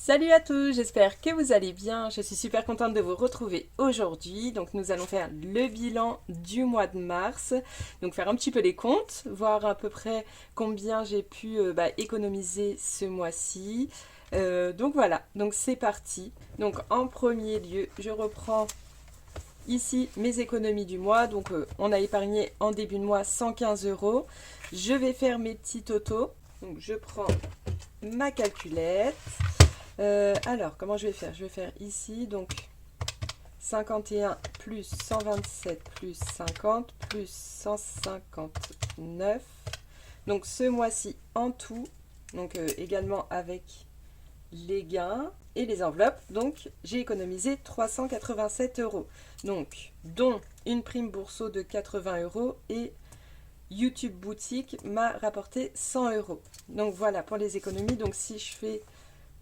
Salut à tous, j'espère que vous allez bien. Je suis super contente de vous retrouver aujourd'hui. Donc nous allons faire le bilan du mois de mars. Donc faire un petit peu les comptes, voir à peu près combien j'ai pu économiser ce mois-ci. Donc voilà, donc c'est parti. Donc en premier lieu, je reprends ici mes économies du mois. Donc on a épargné en début de mois 115 euros. Je vais faire mes petits totaux. Donc je prends ma calculette. Alors, comment je vais faire? Je vais faire ici, donc 51 plus 127 plus 50 plus 159. Donc ce mois-ci en tout, donc également avec les gains et les enveloppes, donc j'ai économisé 387 euros. Donc, dont une prime bourseau de 80 euros et YouTube Boutique m'a rapporté 100 euros. Donc voilà pour les économies. Donc si je fais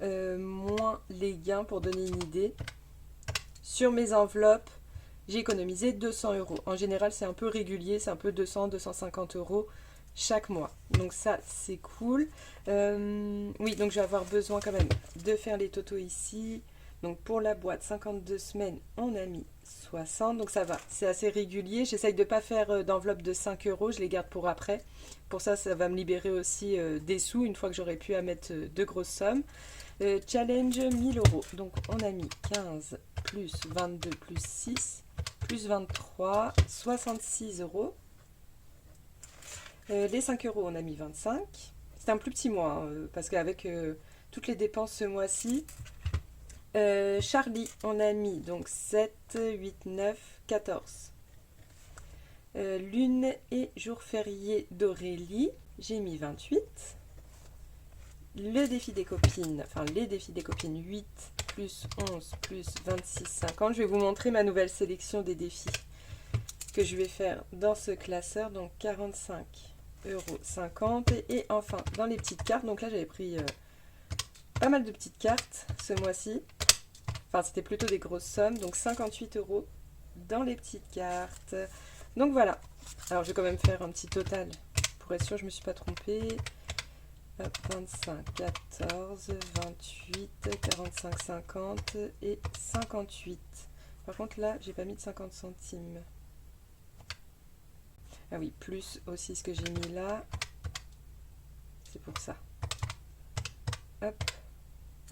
moins les gains pour donner une idée. Sur mes enveloppes, j'ai économisé 200 euros. En général, c'est un peu régulier, c'est un peu 200-250 euros chaque mois. Donc ça, c'est cool. Oui, donc je vais avoir besoin quand même de faire les totaux ici. Donc pour la boîte, 52 semaines, on a mis 60. Donc ça va, c'est assez régulier. J'essaye de ne pas faire d'enveloppe de 5 euros, je les garde pour après. Pour ça, ça va me libérer aussi des sous une fois que j'aurai pu à mettre de grosses sommes. Challenge 1000 euros. Donc on a mis 15 plus 22 plus 6 plus 23, 66 euros. Les 5 euros, on a mis 25. C'est un plus petit mois, hein, parce qu'avec toutes les dépenses ce mois-ci. Charlie, on a mis donc 7, 8, 9, 14. Lune et jour férié d'Aurélie, j'ai mis 28. Le défi des copines, enfin les défis des copines, 8 plus 11 plus 26, 50. Je vais vous montrer ma nouvelle sélection des défis que je vais faire dans ce classeur. Donc 45 euros 50. Et enfin, dans les petites cartes, donc là j'avais pris pas mal de petites cartes ce mois-ci. Enfin, c'était plutôt des grosses sommes. Donc 58 euros dans les petites cartes. Donc voilà. Alors je vais quand même faire un petit total pour être sûr que je ne me suis pas trompée. 25, 14, 28, 45, 50 et 58. Par contre là, j'ai pas mis de 50 centimes. Ah oui, plus aussi ce que j'ai mis là. C'est pour ça. Hop.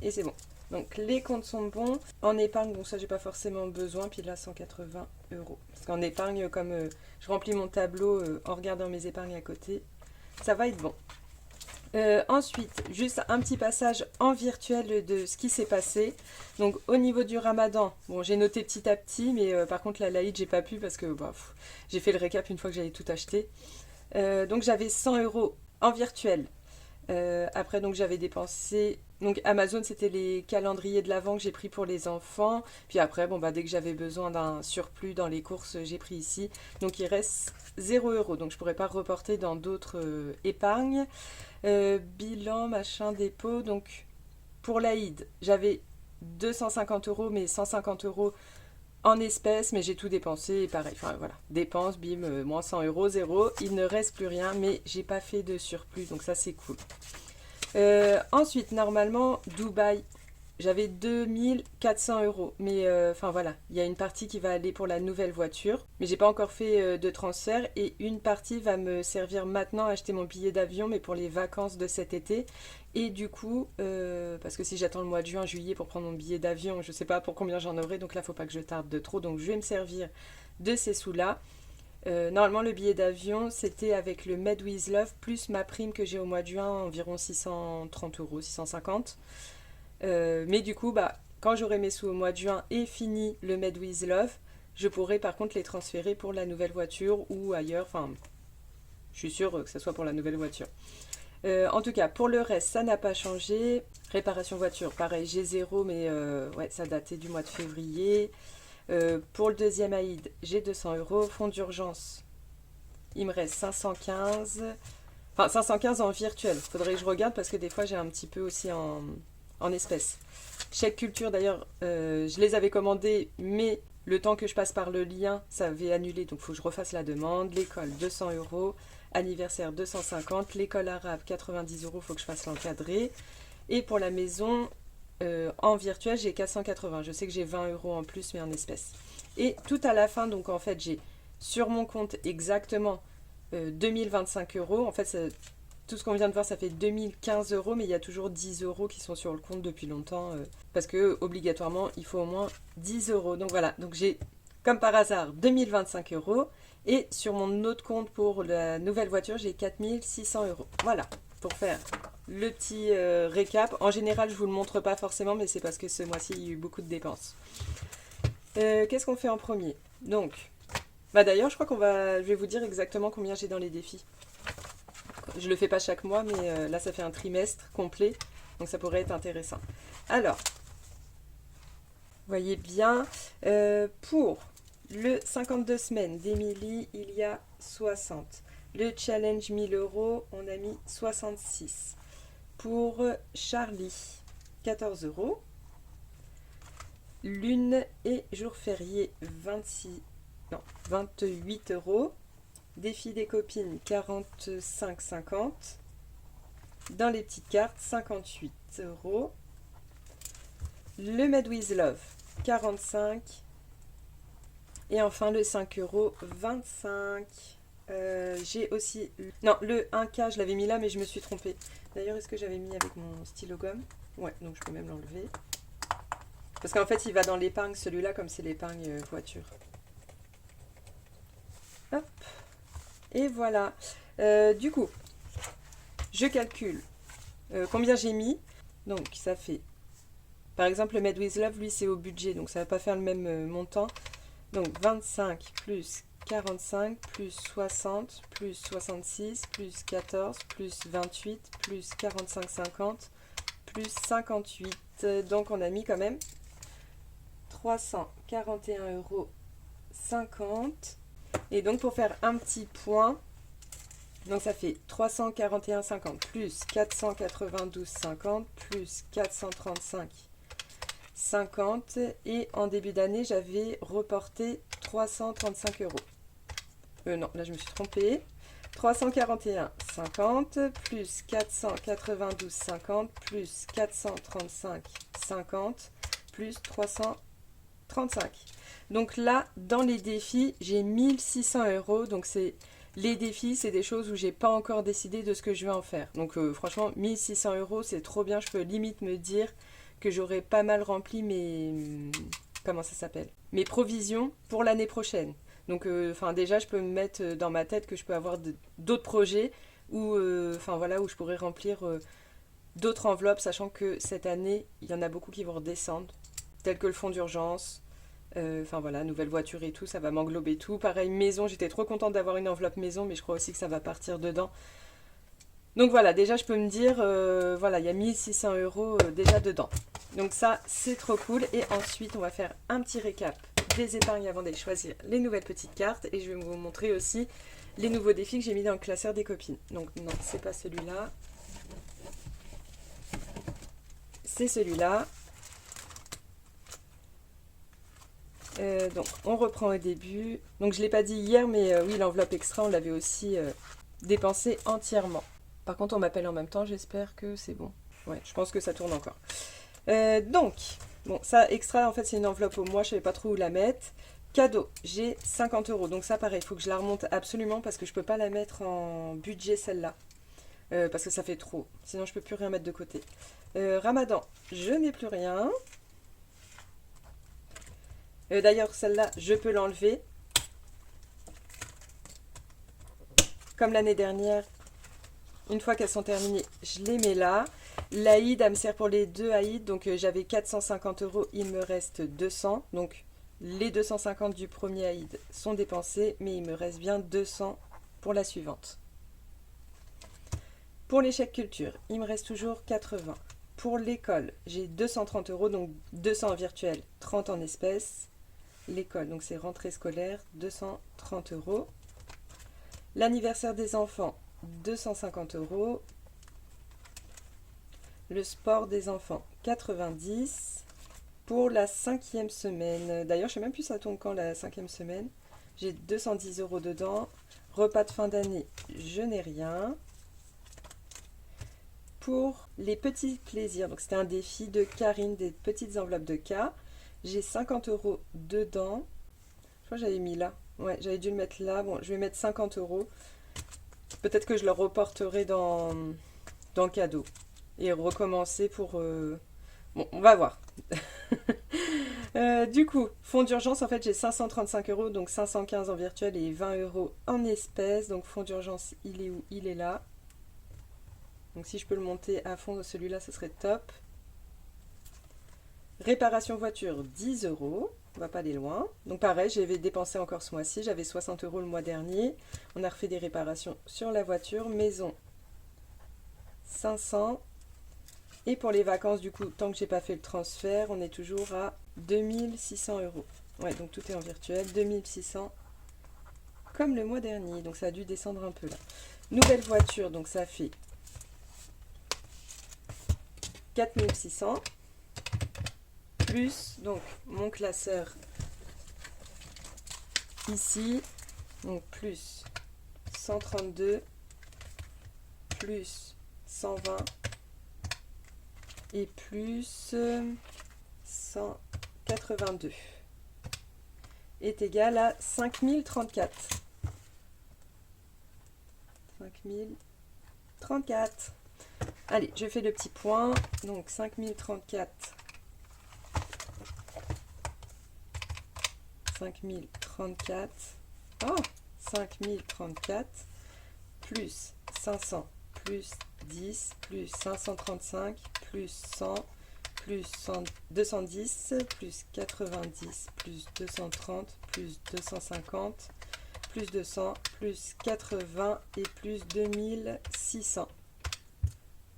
Et c'est bon. Donc les comptes sont bons. En épargne, bon ça j'ai pas forcément besoin. Puis là 180 euros. Parce qu'en épargne, comme je remplis mon tableau en regardant mes épargnes à côté, ça va être bon. Ensuite, juste un petit passage en virtuel de ce qui s'est passé. Donc au niveau du ramadan, bon j'ai noté petit à petit, mais par contre la l'Aïd j'ai pas pu parce que j'ai fait le récap une fois que j'avais tout acheté. Donc j'avais 100 euros en virtuel. Après donc j'avais dépensé, donc Amazon c'était les calendriers de l'Avent que j'ai pris pour les enfants. Puis après dès que j'avais besoin d'un surplus dans les courses j'ai pris ici. Donc il reste 0 euros, donc je pourrais pas reporter dans d'autres épargnes. Bilan, machin, dépôt. Donc, pour l'Aïd, j'avais 250 euros, mais 150 euros en espèces, mais j'ai tout dépensé. Et pareil, enfin voilà, dépenses, bim, moins 100 euros, zéro. Il ne reste plus rien, mais j'ai pas fait de surplus, donc ça c'est cool. Ensuite, normalement, Dubaï, j'avais 2400 euros. Mais enfin voilà, il y a une partie qui va aller pour la nouvelle voiture. Mais j'ai pas encore fait de transfert. Et une partie va me servir maintenant à acheter mon billet d'avion, mais pour les vacances de cet été. Et du coup, parce que si j'attends le mois de juin, juillet pour prendre mon billet d'avion, je sais pas pour combien j'en aurai. Donc là, faut pas que je tarde de trop. Donc je vais me servir de ces sous-là. Normalement, le billet d'avion, c'était avec le Med with Love, plus ma prime que j'ai au mois de juin, environ 630 euros, 650. Mais du coup, quand j'aurai mes sous au mois de juin et fini le Med with Love, je pourrai par contre les transférer pour la nouvelle voiture ou ailleurs. Enfin, je suis sûre que ce soit pour la nouvelle voiture. En tout cas, pour le reste, ça n'a pas changé. Réparation voiture, pareil, j'ai zéro, mais ouais, ça datait du mois de février. Pour le deuxième Aïd, j'ai 200 euros. Fonds d'urgence, il me reste 515. Enfin, 515 en virtuel. Faudrait que je regarde parce que des fois, j'ai un petit peu aussi en espèces. Chèque culture, d'ailleurs, je les avais commandés, mais le temps que je passe par le lien, ça avait annulé. Donc, il faut que je refasse la demande. L'école, 200 euros. Anniversaire, 250. L'école arabe, 90 euros. Il faut que je fasse l'encadré. Et pour la maison, en virtuel, j'ai 480. Je sais que j'ai 20 € en plus, mais en espèces. Et tout à la fin, donc en fait, j'ai sur mon compte exactement 2025 €. En fait, tout ce qu'on vient de voir, ça fait 2015 €, mais il y a toujours 10 € qui sont sur le compte depuis longtemps, parce que obligatoirement, il faut au moins 10 €. Donc voilà, donc j'ai, comme par hasard, 2025 €. Et sur mon autre compte pour la nouvelle voiture, j'ai 4600 €. Voilà, pour faire le petit récap. En général, je ne vous le montre pas forcément, mais c'est parce que ce mois-ci, il y a eu beaucoup de dépenses. Qu'est-ce qu'on fait en premier? Donc, bah d'ailleurs, je crois je vais vous dire exactement combien j'ai dans les défis. Je le fais pas chaque mois, mais là, ça fait un trimestre complet, donc ça pourrait être intéressant. Alors, voyez bien, pour le 52 semaines d'Émilie, il y a 60. Le challenge 1000 €, on a mis 66. Pour Charlie, 14 €. Lune et jour férié, 28 €. Défi des copines, 45,50 €. Dans les petites cartes, 58 €. Le Mad with Love, 45. Et enfin le 5 €, 25. J'ai aussi... Non, le 1K, je l'avais mis là, mais je me suis trompée. D'ailleurs, est-ce que j'avais mis avec mon stylo gomme? Ouais, donc je peux même l'enlever. Parce qu'en fait, il va dans l'épargne, celui-là, comme c'est l'épargne voiture. Hop. Et voilà. Du coup, je calcule combien j'ai mis. Donc, ça fait... Par exemple, le Mad with Love, lui, c'est au budget, donc ça ne va pas faire le même montant. Donc, 25 plus 45 plus 60 plus 66 plus 14 plus 28 plus 45,50 plus 58. Donc, on a mis quand même 341,50 €. Et donc, pour faire un petit point, donc ça fait 341,50 plus 492,50 plus 435,50. Et en début d'année, j'avais reporté 335 €. Non, là je me suis trompée. 341,50 plus 492,50 plus 435,50 plus 335. Donc là, dans les défis, j'ai 1600 €. Donc les défis, c'est des choses où j'ai pas encore décidé de ce que je vais en faire. Donc franchement, 1600 €, c'est trop bien. Je peux limite me dire que j'aurai pas mal rempli comment ça s'appelle? Mes provisions pour l'année prochaine. Donc déjà, je peux me mettre dans ma tête que je peux avoir d'autres projets où, voilà, où je pourrais remplir d'autres enveloppes, sachant que cette année, il y en a beaucoup qui vont redescendre, tels que le fonds d'urgence. Voilà, nouvelle voiture et tout, ça va m'englober tout. Pareil, maison, j'étais trop contente d'avoir une enveloppe maison, mais je crois aussi que ça va partir dedans. Donc voilà, déjà je peux me dire, voilà, il y a 1600 € déjà dedans. Donc ça, c'est trop cool. Et ensuite, on va faire un petit récap des épargnes avant d'aller choisir les nouvelles petites cartes. Et je vais vous montrer aussi les nouveaux défis que j'ai mis dans le classeur des copines. Donc non, c'est pas celui-là. C'est celui-là. Donc on reprend au début. Donc je ne l'ai pas dit hier, mais oui, l'enveloppe extra, on l'avait aussi dépensée entièrement. Par contre, on m'appelle en même temps, j'espère que c'est bon. Ouais, je pense que ça tourne encore. Donc, bon, ça, extra, en fait, c'est une enveloppe au mois, je ne savais pas trop où la mettre. Cadeau, j'ai 50 €. Donc ça, pareil, il faut que je la remonte absolument parce que je ne peux pas la mettre en budget, celle-là. Parce que ça fait trop. Sinon, je ne peux plus rien mettre de côté. Ramadan, je n'ai plus rien. D'ailleurs, celle-là, je peux l'enlever. Comme l'année dernière, une fois qu'elles sont terminées, je les mets là. L'Aïd, elle me sert pour les deux Aïd. Donc, j'avais 450 €, il me reste 200. Donc, les 250 du premier Aïd sont dépensés, mais il me reste bien 200 pour la suivante. Pour les chèques culture, il me reste toujours 80. Pour l'école, j'ai 230 €, donc 200 en virtuel, 30 en espèces. L'école, donc c'est rentrée scolaire, 230 €. L'anniversaire des enfants, 250 €. Le sport des enfants, 90. Pour la 5e semaine, d'ailleurs je sais même plus ça tombe quand la 5e semaine, j'ai 210 € dedans. Repas de fin d'année, je n'ai rien. pour les petits plaisirs, donc c'était un défi de Karine, des petites enveloppes de K. J'ai 50 € dedans. Je crois que j'avais mis là. Ouais, j'avais dû le mettre là. Bon, je vais mettre 50 €. Peut-être que je le reporterai dans le cadeau. Et recommencer pour... Bon, on va voir. Du coup, fonds d'urgence, en fait, j'ai 535 €, donc 515 en virtuel et 20 € en espèces. Donc, fonds d'urgence, il est où? Il est là. Donc, si je peux le monter à fond, celui-là, ce serait top. Réparation voiture, 10 €. On va pas aller loin. Donc, pareil, j'avais dépensé encore ce mois-ci. J'avais 60 € le mois dernier. On a refait des réparations sur la voiture. Maison, 500. Et pour les vacances, du coup, tant que j'ai pas fait le transfert, on est toujours à 2600 €. Ouais, donc tout est en virtuel. 2600 comme le mois dernier. Donc ça a dû descendre un peu là. Nouvelle voiture, donc ça fait 4600. Plus, donc, mon classeur ici. Donc plus 132. Plus 120. Et plus 182 est égal à 5034. 5034. Allez, je fais le petit point. Donc 5034. 5034. Oh, 5034 plus 500 plus 10 plus 535 plus 100 plus 210 plus 90 plus 230 plus 250 plus 200 plus 80 et plus 2600.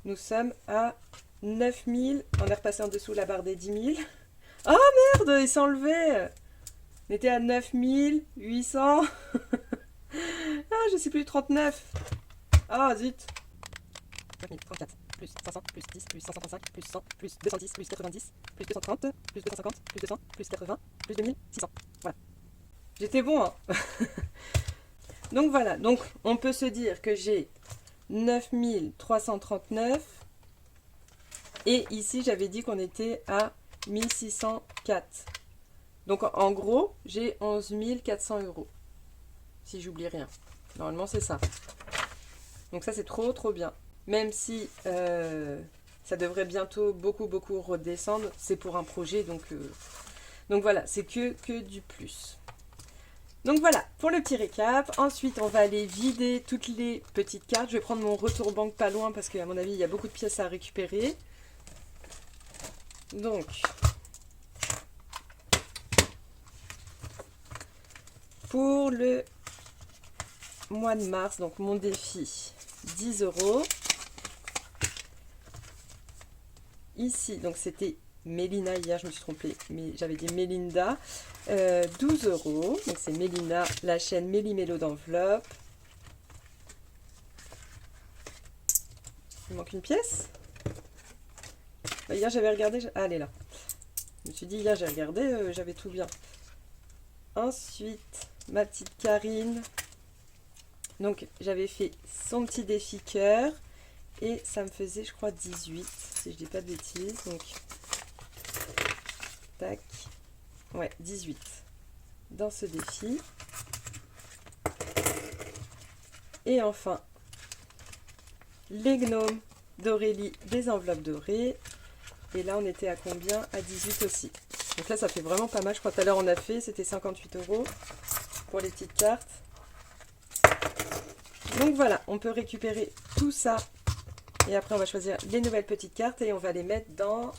Nous sommes à 9000. On est repassé en dessous la barre des 10 000. Oh merde, il s'est enlevé. On était à 9800. Ah, je sais plus, 39. Ah, zut. 5034 plus 500 plus 10 plus 535 plus 100 plus 210 plus 90 plus 230 plus 250 plus 200 plus 80 plus 2600. Voilà. J'étais bon, hein. Donc voilà, donc on peut se dire que j'ai 9339 et ici j'avais dit qu'on était à 1604. Donc en gros, j'ai 11 400 €. Si j'oublie rien. Normalement, c'est ça. Donc ça, c'est trop, trop bien. Même si ça devrait bientôt beaucoup redescendre. C'est pour un projet, donc voilà, c'est que du plus. Donc voilà, pour le petit récap. Ensuite, on va aller vider toutes les petites cartes. Je vais prendre mon retour banque pas loin parce qu'à mon avis, il y a beaucoup de pièces à récupérer. Donc... pour le mois de mars, donc mon défi, 10 €. Ici, donc c'était Mélina, hier je me suis trompée, mais j'avais dit Mélinda. 12 €, donc c'est Mélina, la chaîne Méli-Mélo d'enveloppe. Il manque une pièce. Hier j'avais regardé, ah, elle est là. Je me suis dit hier j'ai regardé, j'avais tout bien. Ensuite, ma petite Karine. Donc, j'avais fait son petit défi cœur. Et ça me faisait, je crois, 18. Si je dis pas de bêtises. Donc, tac. Ouais, 18. Dans ce défi. Et enfin, les gnomes d'Aurélie, des enveloppes dorées. Et là, on était à combien? À 18 aussi. Donc là, ça fait vraiment pas mal. Je crois que tout à l'heure, on a fait, c'était 58 € pour les petites cartes. Donc voilà, on peut récupérer tout ça. Et après, on va choisir les nouvelles petites cartes et on va les mettre dans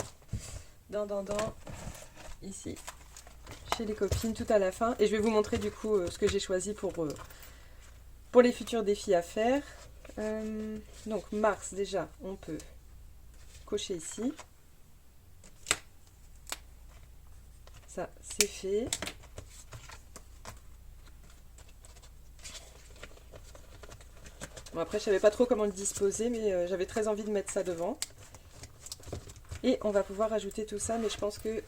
ici, chez les copines, tout à la fin. Et je vais vous montrer du coup ce que j'ai choisi pour les futurs défis à faire. Donc mars, déjà, on peut cocher ici. Ça, c'est fait. Bon, après, je savais pas trop comment le disposer, mais j'avais très envie de mettre ça devant. Et on va pouvoir ajouter tout ça, mais je pense que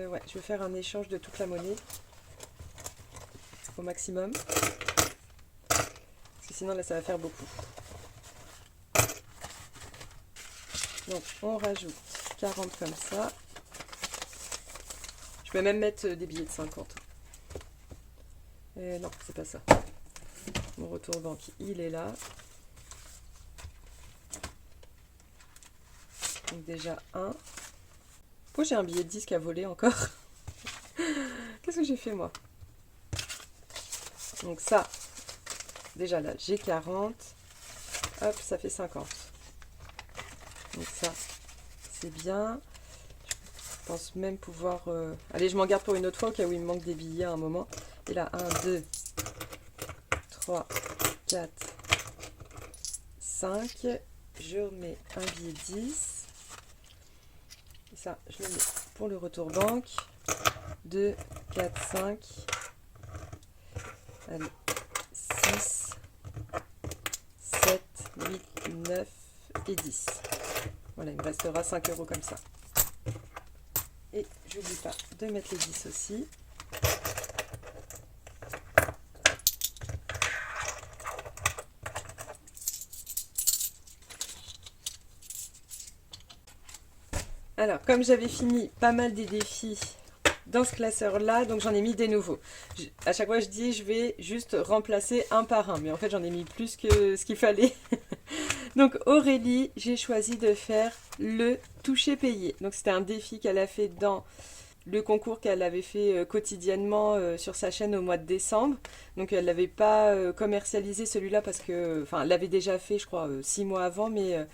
ouais, je vais faire un échange de toute la monnaie au maximum. Parce que sinon, là, ça va faire beaucoup. Donc on rajoute 40 comme ça. Je peux même mettre des billets de 50. Non, c'est pas ça. Mon retour banque, il est là. Donc déjà un. Oh, j'ai un billet de 10 qui a volé encore. Qu'est-ce que j'ai fait moi? Donc ça, déjà là, j'ai 40. Hop, ça fait 50. Donc ça, c'est bien. Je pense même pouvoir... Allez, je m'en garde pour une autre fois au cas où il me manque des billets à un moment. Et là, 1, 2, 3, 4, 5. Je remets un billet 10. Et ça, je le mets pour le retour banque. 2, 4, 5. Allez, 6, 7, 8, 9 et 10. Voilà, il me restera 5 € comme ça. Et j'oublie pas de mettre les 10 aussi. Alors, comme j'avais fini pas mal des défis dans ce classeur-là, donc j'en ai mis des nouveaux. À chaque fois, je dis, je vais juste remplacer un par un. Mais en fait, j'en ai mis plus que ce qu'il fallait. Donc, Aurélie, j'ai choisi de faire le toucher payé. Donc, c'était un défi qu'elle a fait dans le concours qu'elle avait fait quotidiennement sur sa chaîne au mois de décembre. Donc, elle n'avait pas commercialisé celui-là parce que... Enfin, elle l'avait déjà fait, je crois, 6 mois avant, mais...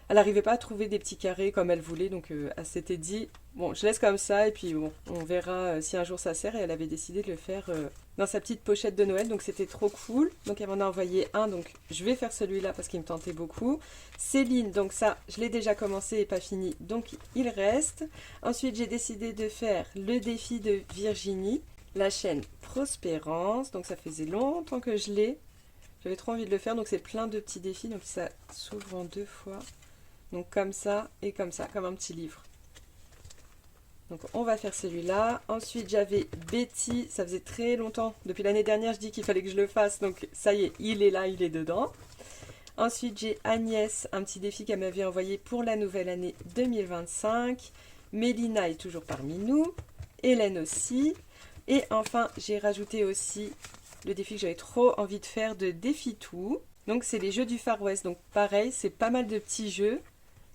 elle n'arrivait pas à trouver des petits carrés comme elle voulait, donc elle s'était dit, bon, je laisse comme ça, et puis bon, on verra si un jour ça sert, et elle avait décidé de le faire dans sa petite pochette de Noël, donc c'était trop cool. Donc elle m'en a envoyé un, donc je vais faire celui-là parce qu'il me tentait beaucoup. Céline, donc ça, je l'ai déjà commencé et pas fini, donc il reste. Ensuite, j'ai décidé de faire le défi de Virginie, la chaîne Prospérance, donc ça faisait longtemps que je l'ai. J'avais trop envie de le faire, donc c'est plein de petits défis, donc ça s'ouvre en 2 fois. Donc comme ça et comme ça, comme un petit livre. Donc on va faire celui-là. Ensuite j'avais Betty, ça faisait très longtemps. Depuis l'année dernière je dis qu'il fallait que je le fasse. Donc ça y est, il est là, il est dedans. Ensuite j'ai Agnès, un petit défi qu'elle m'avait envoyé pour la nouvelle année 2025. Mélina est toujours parmi nous. Hélène aussi. Et enfin j'ai rajouté aussi le défi que j'avais trop envie de faire de Défi Tout. Donc c'est les jeux du Far West. Donc pareil, c'est pas mal de petits jeux.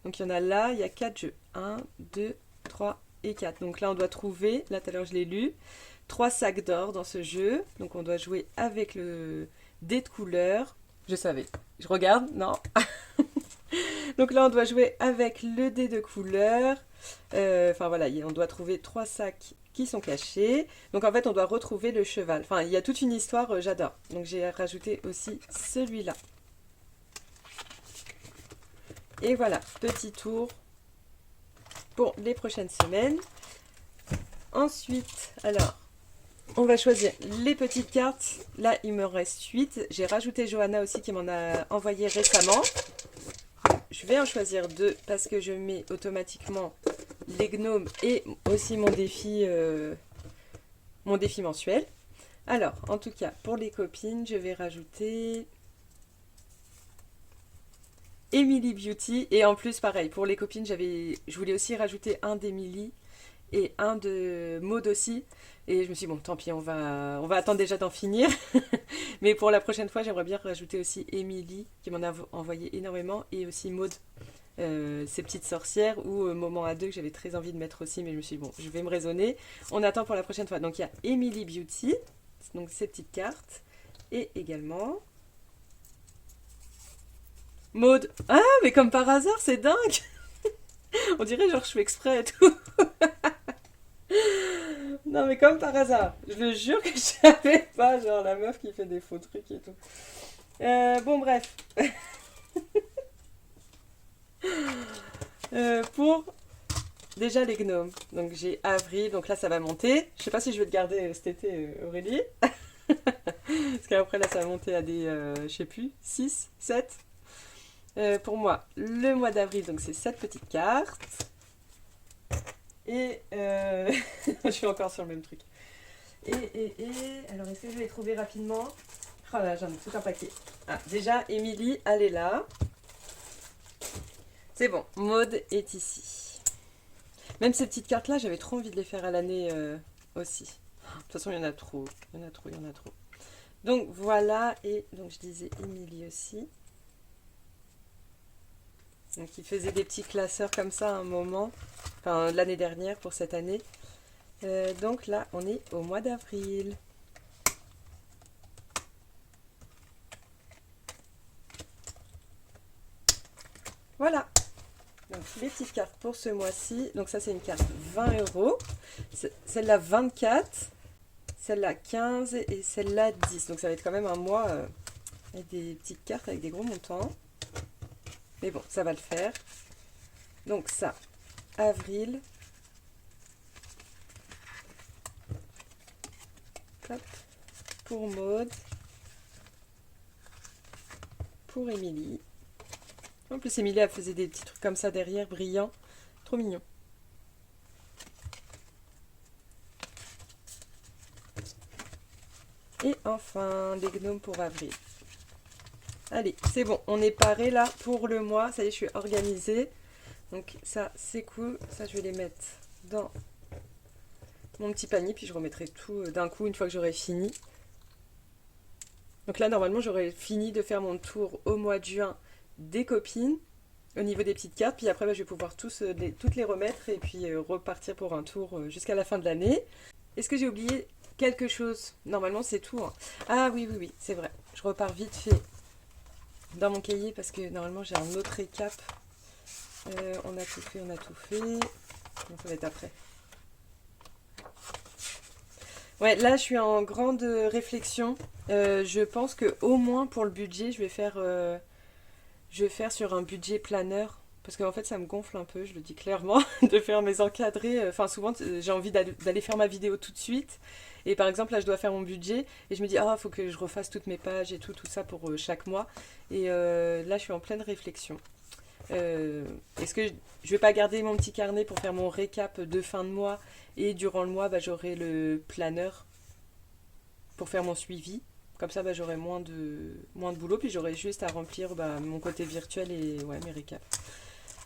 Donc il y en a là, il y a 4 jeux. 1, 2, 3 et 4. Donc là on doit trouver, là tout à l'heure je l'ai lu, 3 sacs d'or dans ce jeu. Donc on doit jouer avec le dé de couleur. Je savais. Je regarde, non. Donc là on doit jouer avec le dé de couleur. Enfin voilà, on doit trouver 3 sacs qui sont cachés. Donc en fait on doit retrouver le cheval. Enfin il y a toute une histoire, j'adore. Donc j'ai rajouté aussi celui-là. Et voilà, petit tour pour les prochaines semaines. Ensuite, alors, on va choisir les petites cartes. Là, il me reste 8. J'ai rajouté Johanna aussi qui m'en a envoyé récemment. Je vais en choisir 2 parce que je mets automatiquement les gnomes et aussi mon défi mensuel. Alors, en tout cas, pour les copines, je vais rajouter... Emily Beauty, et en plus pareil pour les copines je voulais aussi rajouter un d'Emily et un de Maud aussi, et je me suis dit bon tant pis, on va attendre déjà d'en finir. Mais pour la prochaine fois j'aimerais bien rajouter aussi Emily qui m'en a envoyé énormément, et aussi Maud, ces petites sorcières, ou Moment à deux que j'avais très envie de mettre aussi, mais je me suis dit bon je vais me raisonner, on attend pour la prochaine fois. Donc il y a Emily Beauty, donc ces petites cartes, et également Maud. Ah, mais comme par hasard, c'est dingue. On dirait genre je fais exprès et tout. Non, mais comme par hasard. Je le jure que je savais pas, genre la meuf qui fait des faux trucs et tout. Bon, bref. Pour déjà les gnomes. Donc j'ai avril, donc là ça va monter. Je sais pas si je vais te garder cet été, Aurélie. Parce qu'après là ça va monter à des, je sais plus, 6, 7. Pour moi, le mois d'avril, donc c'est 7 petites cartes. Et je suis encore sur le même truc. Alors est-ce que je vais les trouver rapidement? Oh là, j'en ai tout un paquet. Ah, déjà, Émilie, elle est là. C'est bon, Maud est ici. Même ces petites cartes-là, j'avais trop envie de les faire à l'année aussi. De toute façon, il y en a trop. Il y en a trop, il y en a trop. Donc voilà, et donc je disais Émilie aussi. Donc il faisait des petits classeurs comme ça à un moment. Enfin, l'année dernière pour cette année. Donc là, on est au mois d'avril. Voilà. Donc les petites cartes pour ce mois-ci. Donc ça, c'est une carte 20 €. Celle-là 24. Celle-là 15 et celle-là 10. Donc ça va être quand même un mois avec des petites cartes avec des gros montants. Mais bon, ça va le faire. Donc ça, avril. Hop. Pour Maud. Pour Émilie. En plus, Émilie, elle faisait des petits trucs comme ça derrière, brillants. Trop mignon. Et enfin, des gnomes pour avril. Allez, c'est bon, on est paré là pour le mois. Ça y est, je suis organisée. Donc ça, c'est cool. Ça, je vais les mettre dans mon petit panier. Puis je remettrai tout d'un coup une fois que j'aurai fini. Donc là, normalement, j'aurai fini de faire mon tour au mois de juin des copines au niveau des petites cartes. Puis après, je vais pouvoir toutes les remettre et puis repartir pour un tour jusqu'à la fin de l'année. Est-ce que j'ai oublié quelque chose? Normalement, c'est tout. Hein. Ah oui, oui, oui, c'est vrai. Je repars vite fait dans mon cahier parce que normalement, j'ai un autre récap. On a tout fait, on a tout fait. Non, ça va être après. Ouais, là, je suis en grande réflexion. Je pense que au moins pour le budget, je vais faire sur un budget planeur. Parce qu'en fait, ça me gonfle un peu, je le dis clairement, de faire mes encadrés. Enfin, souvent, j'ai envie d'aller faire ma vidéo tout de suite. Et par exemple, là, je dois faire mon budget. Et je me dis, ah, il faut que je refasse toutes mes pages et tout ça pour chaque mois. Et là, je suis en pleine réflexion. Est-ce que je vais pas garder mon petit carnet pour faire mon récap de fin de mois et durant le mois, j'aurai le planeur pour faire mon suivi. Comme ça, j'aurai moins de boulot, puis j'aurai juste à remplir mon côté virtuel et ouais, mes récaps.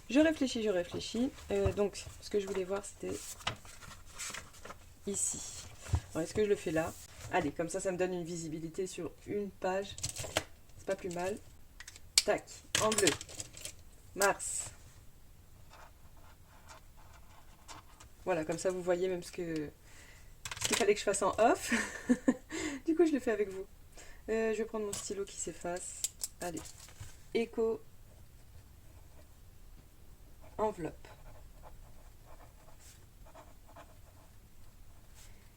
Je réfléchis, je réfléchis. Donc, ce que je voulais voir, c'était ici. Est-ce que je le fais là? Allez, comme ça me donne une visibilité sur une page. C'est pas plus mal. Tac, en bleu. Mars. Voilà, comme ça, vous voyez même ce qu'il fallait que je fasse en off. Du coup, je le fais avec vous. Je vais prendre mon stylo qui s'efface. Allez. Écho. Enveloppe.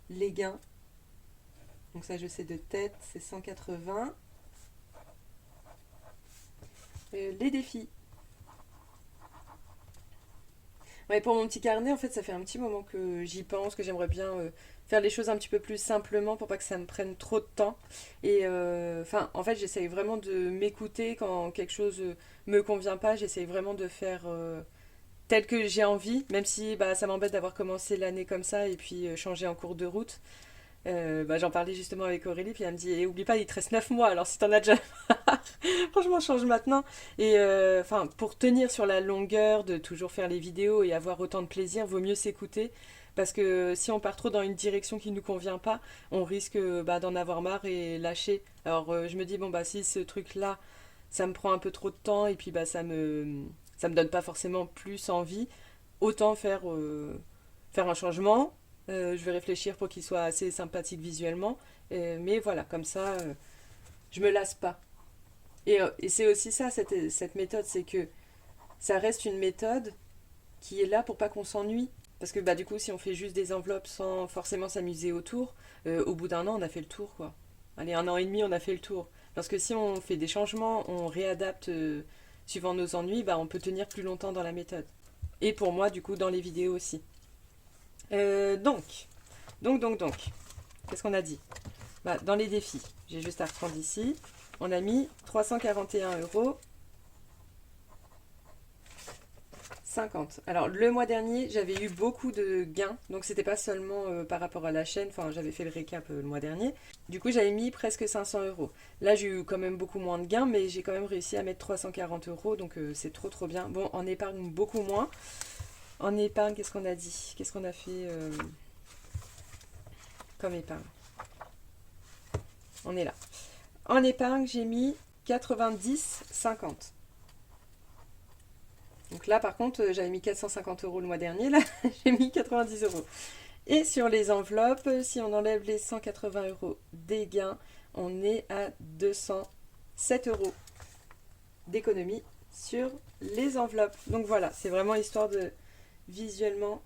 Les gains. Donc ça, je sais de tête, c'est 180. Les défis. Ouais, pour mon petit carnet, en fait, ça fait un petit moment que j'y pense, que j'aimerais bien faire les choses un petit peu plus simplement pour pas que ça me prenne trop de temps. Et en fait, j'essaye vraiment de m'écouter quand quelque chose me convient pas. J'essaye vraiment de faire tel que j'ai envie, même si ça m'embête d'avoir commencé l'année comme ça et puis changer en cours de route. J'en parlais justement avec Aurélie, puis elle me dit et oublie pas, il te reste 9 mois, alors si t'en as déjà marre, franchement, change maintenant. Et pour tenir sur la longueur de toujours faire les vidéos et avoir autant de plaisir, vaut mieux s'écouter. Parce que si on part trop dans une direction qui ne nous convient pas, on risque d'en avoir marre et lâcher. Alors je me dis, si ce truc-là, ça me prend un peu trop de temps et puis ça me donne pas forcément plus envie, autant faire un changement. Je vais réfléchir pour qu'il soit assez sympathique visuellement. Mais voilà, comme ça, je me lasse pas. Et c'est aussi ça, cette méthode, c'est que ça reste une méthode qui est là pour pas qu'on s'ennuie. Parce que du coup, si on fait juste des enveloppes sans forcément s'amuser autour, au bout d'un an, on a fait le tour, quoi. Allez, 1 an et demi, on a fait le tour. Parce que si on fait des changements, on réadapte suivant nos ennuis, on peut tenir plus longtemps dans la méthode. Et pour moi, du coup, dans les vidéos aussi. Donc, qu'est-ce qu'on a dit? Dans les défis, j'ai juste à reprendre ici. On a mis 341 €. 50. Alors le mois dernier, j'avais eu beaucoup de gains, donc c'était pas seulement par rapport à la chaîne, enfin j'avais fait le récap le mois dernier. Du coup j'avais mis presque 500 euros. Là j'ai eu quand même beaucoup moins de gains, mais j'ai quand même réussi à mettre 340 euros, donc c'est trop bien. Bon, en épargne beaucoup moins. En épargne, qu'est-ce qu'on a dit? Qu'est-ce qu'on a fait comme épargne? On est là. En épargne, j'ai mis 90,50. Donc là, par contre, j'avais mis 450 euros le mois dernier. Là, j'ai mis 90 euros. Et sur les enveloppes, si on enlève les 180 euros des gains, on est à 207 euros d'économie sur les enveloppes. Donc voilà, c'est vraiment histoire de visuellement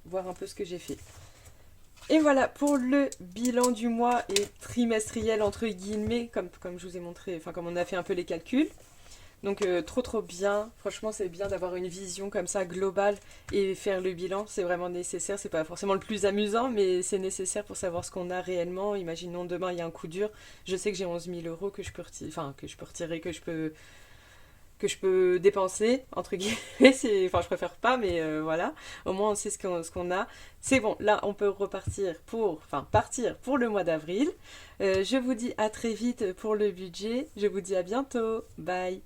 voir un peu ce que j'ai fait. Et voilà pour le bilan du mois et trimestriel entre guillemets, comme je vous ai montré, enfin comme on a fait un peu les calculs. Donc trop bien, franchement c'est bien d'avoir une vision comme ça globale et faire le bilan, c'est vraiment nécessaire, c'est pas forcément le plus amusant mais c'est nécessaire pour savoir ce qu'on a réellement. Imaginons demain il y a un coup dur, je sais que j'ai 11 000 euros que je peux retirer, que je peux dépenser, entre guillemets, enfin je préfère pas, mais voilà, au moins on sait ce qu'on a. C'est bon, là on peut partir pour le mois d'avril. Je vous dis à très vite pour le budget, je vous dis à bientôt, bye.